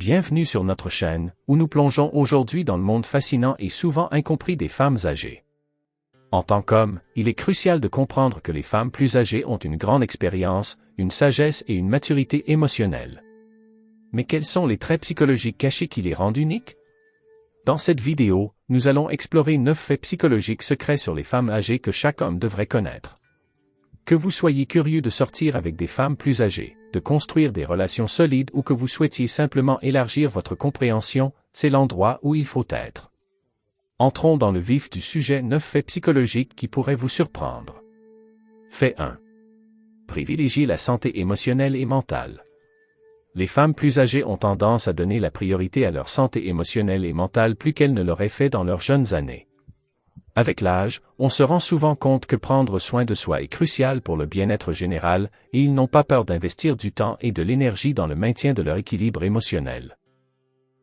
Bienvenue sur notre chaîne, où nous plongeons aujourd'hui dans le monde fascinant et souvent incompris des femmes âgées. En tant qu'homme, il est crucial de comprendre que les femmes plus âgées ont une grande expérience, une sagesse et une maturité émotionnelle. Mais quels sont les traits psychologiques cachés qui les rendent uniques? Dans cette vidéo, nous allons explorer 9 faits psychologiques secrets sur les femmes âgées que chaque homme devrait connaître. Que vous soyez curieux de sortir avec des femmes plus âgées, de construire des relations solides ou que vous souhaitiez simplement élargir votre compréhension, c'est l'endroit où il faut être. Entrons dans le vif du sujet 9 faits psychologiques qui pourraient vous surprendre. Fait 1. Privilégier la santé émotionnelle et mentale. Les femmes plus âgées ont tendance à donner la priorité à leur santé émotionnelle et mentale plus qu'elles ne l'auraient fait dans leurs jeunes années. Avec l'âge, on se rend souvent compte que prendre soin de soi est crucial pour le bien-être général, et ils n'ont pas peur d'investir du temps et de l'énergie dans le maintien de leur équilibre émotionnel.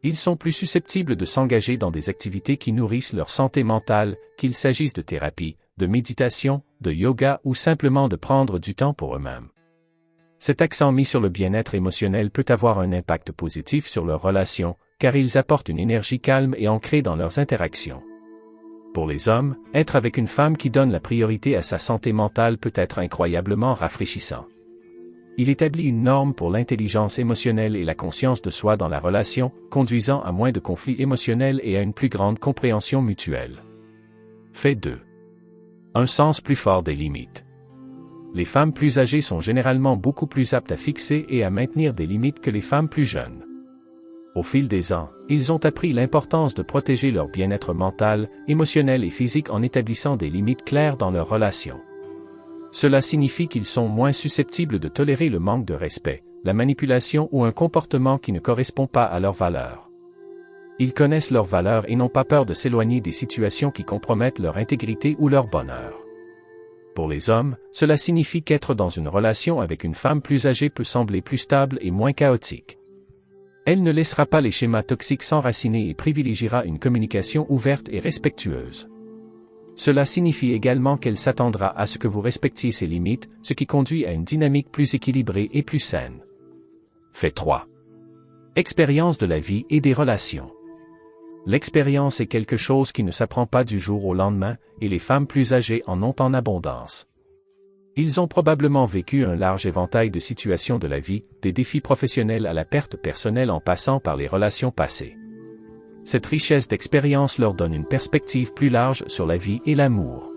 Ils sont plus susceptibles de s'engager dans des activités qui nourrissent leur santé mentale, qu'il s'agisse de thérapie, de méditation, de yoga ou simplement de prendre du temps pour eux-mêmes. Cet accent mis sur le bien-être émotionnel peut avoir un impact positif sur leurs relations, car ils apportent une énergie calme et ancrée dans leurs interactions. Pour les hommes, être avec une femme qui donne la priorité à sa santé mentale peut être incroyablement rafraîchissant. Il établit une norme pour l'intelligence émotionnelle et la conscience de soi dans la relation, conduisant à moins de conflits émotionnels et à une plus grande compréhension mutuelle. Fait 2. Un sens plus fort des limites. Les femmes plus âgées sont généralement beaucoup plus aptes à fixer et à maintenir des limites que les femmes plus jeunes. Au fil des ans, ils ont appris l'importance de protéger leur bien-être mental, émotionnel et physique en établissant des limites claires dans leurs relations. Cela signifie qu'ils sont moins susceptibles de tolérer le manque de respect, la manipulation ou un comportement qui ne correspond pas à leurs valeurs. Ils connaissent leurs valeurs et n'ont pas peur de s'éloigner des situations qui compromettent leur intégrité ou leur bonheur. Pour les hommes, cela signifie qu'être dans une relation avec une femme plus âgée peut sembler plus stable et moins chaotique. Elle ne laissera pas les schémas toxiques s'enraciner et privilégiera une communication ouverte et respectueuse. Cela signifie également qu'elle s'attendra à ce que vous respectiez ses limites, ce qui conduit à une dynamique plus équilibrée et plus saine. Fait 3. Expérience de la vie et des relations. L'expérience est quelque chose qui ne s'apprend pas du jour au lendemain, et les femmes plus âgées en ont en abondance. Ils ont probablement vécu un large éventail de situations de la vie, des défis professionnels à la perte personnelle en passant par les relations passées. Cette richesse d'expérience leur donne une perspective plus large sur la vie et l'amour.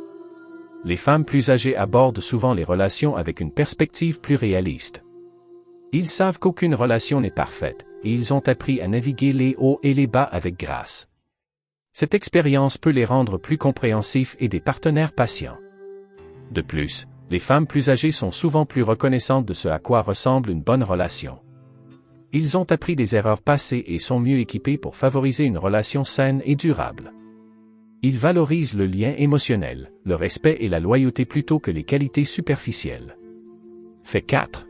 Les femmes plus âgées abordent souvent les relations avec une perspective plus réaliste. Ils savent qu'aucune relation n'est parfaite, et ils ont appris à naviguer les hauts et les bas avec grâce. Cette expérience peut les rendre plus compréhensifs et des partenaires patients. De plus, les femmes plus âgées sont souvent plus reconnaissantes de ce à quoi ressemble une bonne relation. Ils ont appris des erreurs passées et sont mieux équipés pour favoriser une relation saine et durable. Ils valorisent le lien émotionnel, le respect et la loyauté plutôt que les qualités superficielles. Fait 4.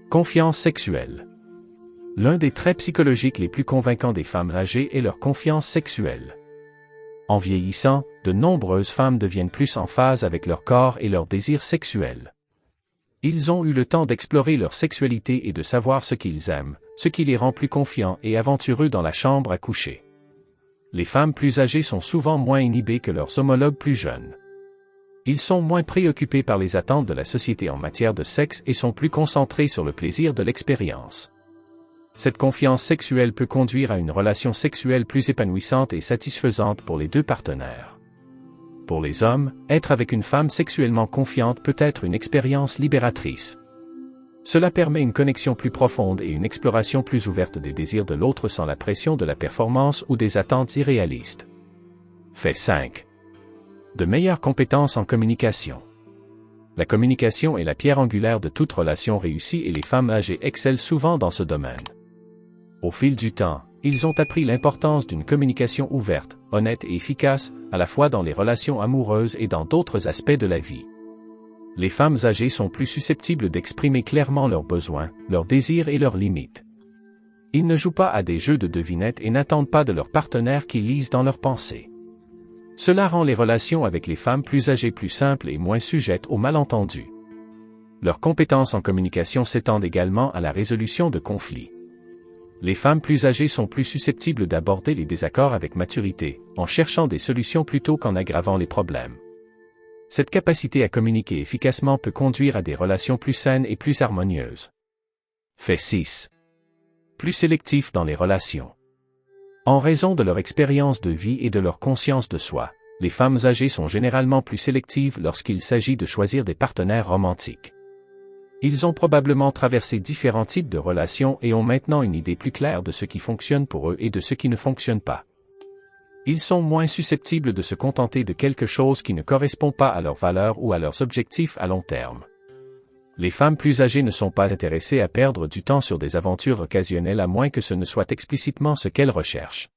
Confiance sexuelle. L'un des traits psychologiques les plus convaincants des femmes âgées est leur confiance sexuelle. En vieillissant, de nombreuses femmes deviennent plus en phase avec leur corps et leurs désirs sexuels. Ils ont eu le temps d'explorer leur sexualité et de savoir ce qu'ils aiment, ce qui les rend plus confiants et aventureux dans la chambre à coucher. Les femmes plus âgées sont souvent moins inhibées que leurs homologues plus jeunes. Ils sont moins préoccupés par les attentes de la société en matière de sexe et sont plus concentrés sur le plaisir de l'expérience. Cette confiance sexuelle peut conduire à une relation sexuelle plus épanouissante et satisfaisante pour les deux partenaires. Pour les hommes, être avec une femme sexuellement confiante peut être une expérience libératrice. Cela permet une connexion plus profonde et une exploration plus ouverte des désirs de l'autre sans la pression de la performance ou des attentes irréalistes. Fait 5. De meilleures compétences en communication. La communication est la pierre angulaire de toute relation réussie et les femmes âgées excellent souvent dans ce domaine. Au fil du temps, ils ont appris l'importance d'une communication ouverte, honnête et efficace, à la fois dans les relations amoureuses et dans d'autres aspects de la vie. Les femmes âgées sont plus susceptibles d'exprimer clairement leurs besoins, leurs désirs et leurs limites. Ils ne jouent pas à des jeux de devinettes et n'attendent pas de leur partenaire qu'ils lisent dans leurs pensées. Cela rend les relations avec les femmes plus âgées plus simples et moins sujettes aux malentendus. Leurs compétences en communication s'étendent également à la résolution de conflits. Les femmes plus âgées sont plus susceptibles d'aborder les désaccords avec maturité, en cherchant des solutions plutôt qu'en aggravant les problèmes. Cette capacité à communiquer efficacement peut conduire à des relations plus saines et plus harmonieuses. Fait 6. Plus sélectif dans les relations. En raison de leur expérience de vie et de leur conscience de soi, les femmes âgées sont généralement plus sélectives lorsqu'il s'agit de choisir des partenaires romantiques. Ils ont probablement traversé différents types de relations et ont maintenant une idée plus claire de ce qui fonctionne pour eux et de ce qui ne fonctionne pas. Ils sont moins susceptibles de se contenter de quelque chose qui ne correspond pas à leurs valeurs ou à leurs objectifs à long terme. Les femmes plus âgées ne sont pas intéressées à perdre du temps sur des aventures occasionnelles à moins que ce ne soit explicitement ce qu'elles recherchent.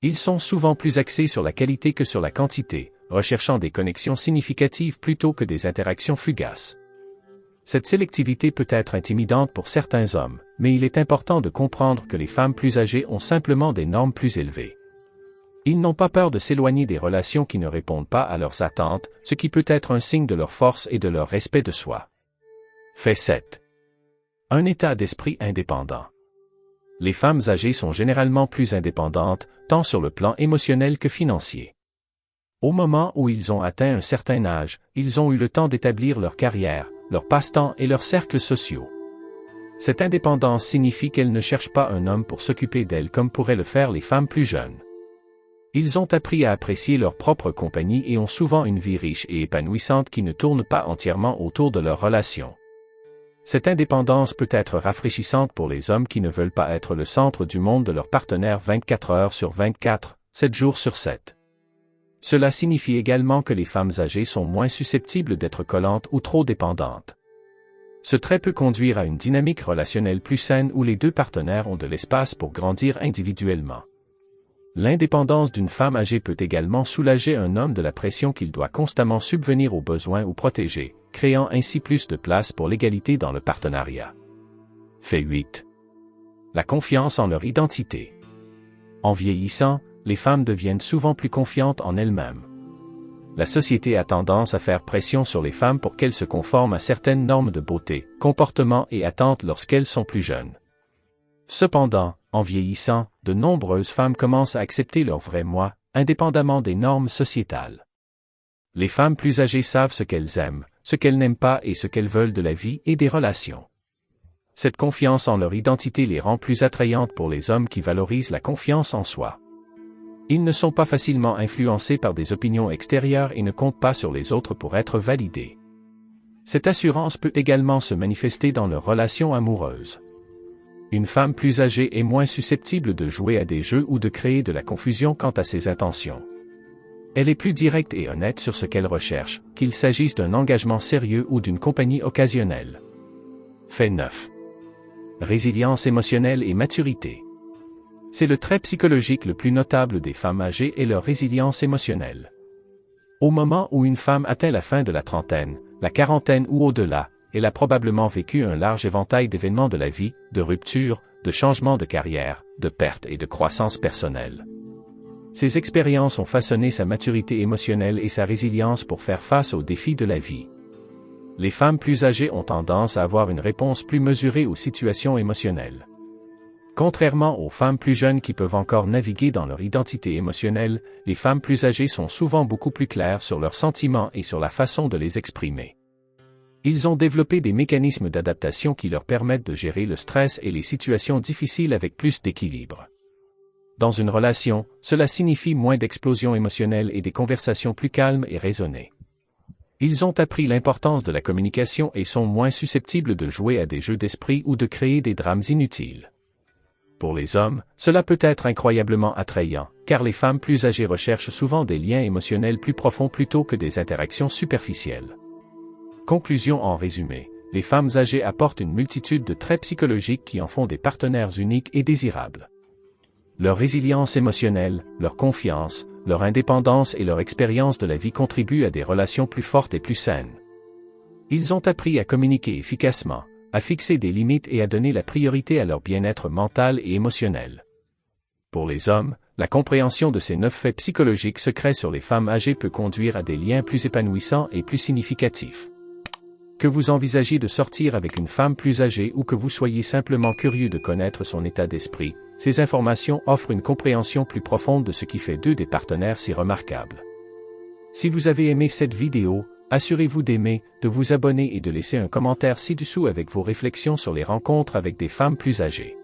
Ils sont souvent plus axés sur la qualité que sur la quantité, recherchant des connexions significatives plutôt que des interactions fugaces. Cette sélectivité peut être intimidante pour certains hommes, mais il est important de comprendre que les femmes plus âgées ont simplement des normes plus élevées. Ils n'ont pas peur de s'éloigner des relations qui ne répondent pas à leurs attentes, ce qui peut être un signe de leur force et de leur respect de soi. Fait 7. Un état d'esprit indépendant. Les femmes âgées sont généralement plus indépendantes, tant sur le plan émotionnel que financier. Au moment où ils ont atteint un certain âge, ils ont eu le temps d'établir leur carrière, leur passe-temps et leurs cercles sociaux. Cette indépendance signifie qu'elles ne cherchent pas un homme pour s'occuper d'elles comme pourraient le faire les femmes plus jeunes. Ils ont appris à apprécier leur propre compagnie et ont souvent une vie riche et épanouissante qui ne tourne pas entièrement autour de leurs relations. Cette indépendance peut être rafraîchissante pour les hommes qui ne veulent pas être le centre du monde de leur partenaire 24 heures sur 24, 7 jours sur 7. Cela signifie également que les femmes âgées sont moins susceptibles d'être collantes ou trop dépendantes. Ce trait peut conduire à une dynamique relationnelle plus saine où les deux partenaires ont de l'espace pour grandir individuellement. L'indépendance d'une femme âgée peut également soulager un homme de la pression qu'il doit constamment subvenir aux besoins ou protéger, créant ainsi plus de place pour l'égalité dans le partenariat. Fait 8. La confiance en leur identité. En vieillissant, les femmes deviennent souvent plus confiantes en elles-mêmes. La société a tendance à faire pression sur les femmes pour qu'elles se conforment à certaines normes de beauté, comportement et attentes lorsqu'elles sont plus jeunes. Cependant, en vieillissant, de nombreuses femmes commencent à accepter leur vrai moi, indépendamment des normes sociétales. Les femmes plus âgées savent ce qu'elles aiment, ce qu'elles n'aiment pas et ce qu'elles veulent de la vie et des relations. Cette confiance en leur identité les rend plus attrayantes pour les hommes qui valorisent la confiance en soi. Ils ne sont pas facilement influencés par des opinions extérieures et ne comptent pas sur les autres pour être validés. Cette assurance peut également se manifester dans leurs relations amoureuses. Une femme plus âgée est moins susceptible de jouer à des jeux ou de créer de la confusion quant à ses intentions. Elle est plus directe et honnête sur ce qu'elle recherche, qu'il s'agisse d'un engagement sérieux ou d'une compagnie occasionnelle. Fait 9. Résilience émotionnelle et maturité. C'est le trait psychologique le plus notable des femmes âgées et leur résilience émotionnelle. Au moment où une femme atteint la fin de la trentaine, la quarantaine ou au-delà, elle a probablement vécu un large éventail d'événements de la vie, de ruptures, de changements de carrière, de pertes et de croissance personnelle. Ces expériences ont façonné sa maturité émotionnelle et sa résilience pour faire face aux défis de la vie. Les femmes plus âgées ont tendance à avoir une réponse plus mesurée aux situations émotionnelles. Contrairement aux femmes plus jeunes qui peuvent encore naviguer dans leur identité émotionnelle, les femmes plus âgées sont souvent beaucoup plus claires sur leurs sentiments et sur la façon de les exprimer. Ils ont développé des mécanismes d'adaptation qui leur permettent de gérer le stress et les situations difficiles avec plus d'équilibre. Dans une relation, cela signifie moins d'explosions émotionnelles et des conversations plus calmes et raisonnées. Ils ont appris l'importance de la communication et sont moins susceptibles de jouer à des jeux d'esprit ou de créer des drames inutiles. Pour les hommes, cela peut être incroyablement attrayant, car les femmes plus âgées recherchent souvent des liens émotionnels plus profonds plutôt que des interactions superficielles. Conclusion en résumé, les femmes âgées apportent une multitude de traits psychologiques qui en font des partenaires uniques et désirables. Leur résilience émotionnelle, leur confiance, leur indépendance et leur expérience de la vie contribuent à des relations plus fortes et plus saines. Ils ont appris à communiquer efficacement, à fixer des limites et à donner la priorité à leur bien-être mental et émotionnel. Pour les hommes, la compréhension de ces 9 faits psychologiques secrets sur les femmes âgées peut conduire à des liens plus épanouissants et plus significatifs. Que vous envisagiez de sortir avec une femme plus âgée ou que vous soyez simplement curieux de connaître son état d'esprit, ces informations offrent une compréhension plus profonde de ce qui fait d'eux des partenaires si remarquables. Si vous avez aimé cette vidéo, assurez-vous d'aimer, de vous abonner et de laisser un commentaire ci-dessous avec vos réflexions sur les rencontres avec des femmes plus âgées.